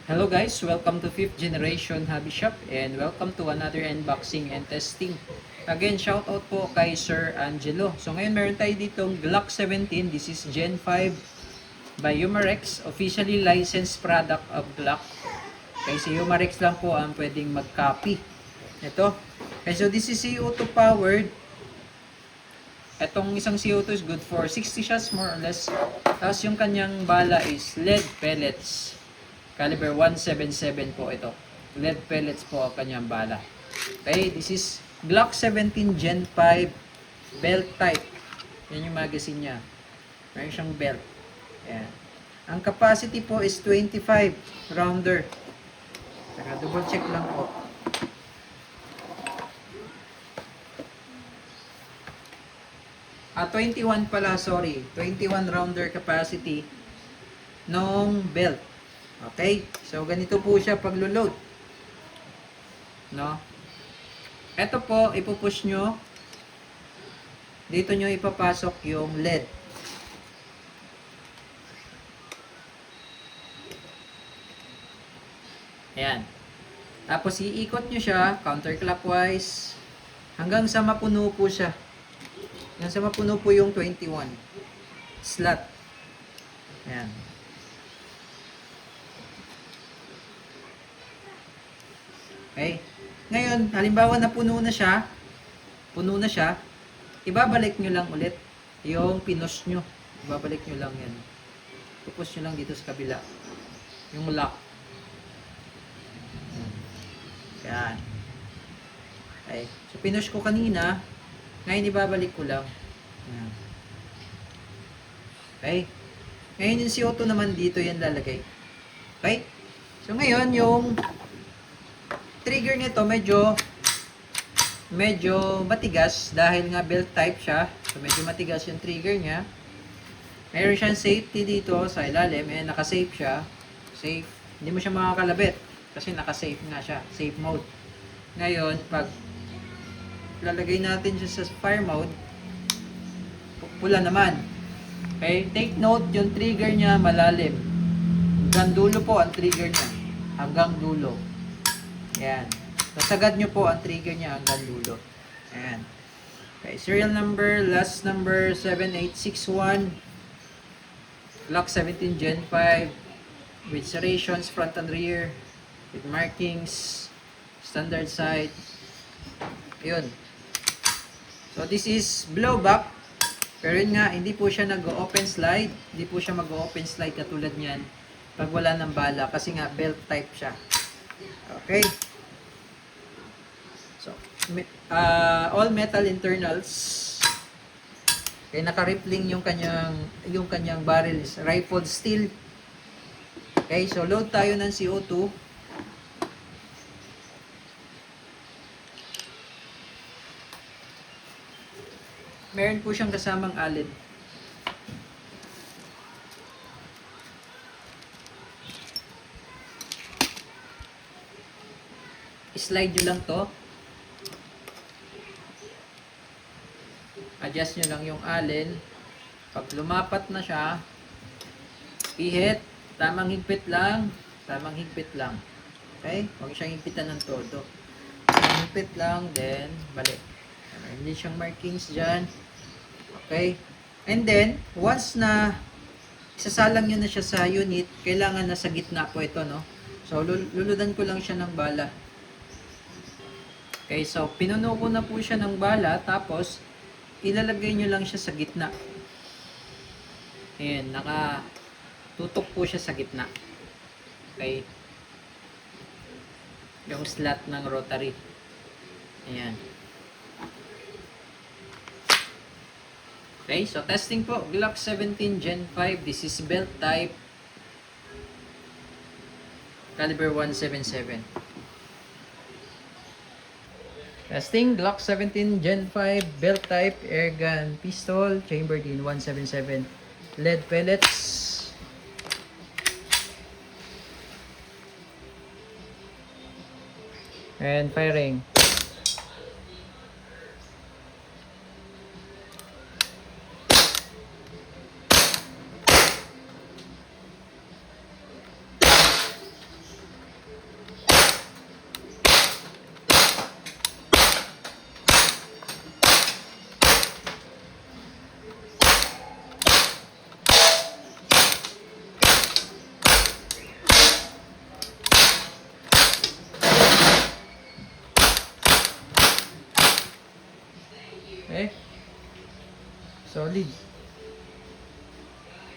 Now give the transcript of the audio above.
Hello guys, welcome to 5th Generation Hobby Shop and welcome to another unboxing and testing. Again, shout out po kay Sir Angelo. So ngayon meron tayo ditong Glock 17. This is Gen 5 by Umarex, officially licensed product of Glock. Okay, si Umarex lang po ang pwedeng mag-copy. Ito. Okay, so this is CO2 powered. Etong isang CO2 is good for 60 shots more or less. Tapos yung kanyang bala is lead pellets. Caliber 177 po ito. Lead pellets po ang kanyang bala. Okay, this is Glock 17 Gen 5 belt type. Yan yung magazine niya. Meron siyang belt. Ayan. Ang capacity po is 25 rounder. Saka double check lang po. Ah, 21 pala, sorry. 21 rounder capacity nung belt. Okay? So, ganito po siya paglo-load. No? Ito po, ipupush nyo. Dito nyo ipapasok yung LED. Ayan. Tapos, iikot nyo siya, counterclockwise, hanggang sa mapuno po siya. Hanggang sa mapuno po yung 21 slot. Ayan. Okay? Ngayon, halimbawa na puno na siya, ibabalik nyo lang ulit yung pinos nyo. Ibabalik nyo lang yan. Pupush nyo lang dito sa kabila. Yung lock. Yan. Okay. So, pinush ko kanina. Ngayon, ibabalik ko lang. Yan. Okay. Ngayon, yung CO2 naman dito yan lalagay. Okay. So, ngayon, yung trigger nito medyo matigas dahil nga belt type siya. So medyo matigas yung trigger niya. Meron siyang safety dito sa ilalim. Eh, naka-safe siya. Safe. Hindi mo siya makakalabit kasi naka-safe nga siya. Safe mode. Ngayon, pag lalagay natin siya sa fire mode, pula naman. Okay? Take note, yung trigger niya malalim. Hanggang dulo po ang trigger niya. Hanggang dulo. Ayan. Nasagad nyo po ang trigger niya hanggang dulo. Ayan. Okay. Serial number, last number 7861. Glock 17 Gen 5. With serrations front and rear. With markings. Standard sight. Yun. So this is blowback. Pero yun nga, hindi po siya nag-open slide. Hindi po siya mag-open slide katulad niyan. Pag wala ng bala. Kasi nga belt type siya. Okay. So, all metal internals. Okay, naka-rippling yung kanyang barrel is rifled steel. Okay, so load tayo ng CO2. Meron po siyang kasamang alin. Slide nyo lang to. Adjust nyo lang yung alin. Pag lumapat na siya, pihit. Tamang higpit lang. Tamang higpit lang. Okay? Huwag siyang higpitan ng todo. Tamang higpit lang, then balik. Hindi siyang markings dyan. Okay? And then, once na isasalang nyo na siya sa unit, kailangan nasa gitna po ito, no? So, luludan ko lang siya ng bala. Okay, so pinuno ko na po siya ng bala, tapos ilalagay nyo lang siya sa gitna. Ayan, nakatutok po siya sa gitna. Okay. Yung slot ng rotary. Ayan. Okay, so testing po. Glock 17 Gen 5. This is belt type. Caliber 177. Testing, Glock 17 Gen 5 belt type airgun pistol chambered in 177 lead pellets. And firing. Okay? Solid.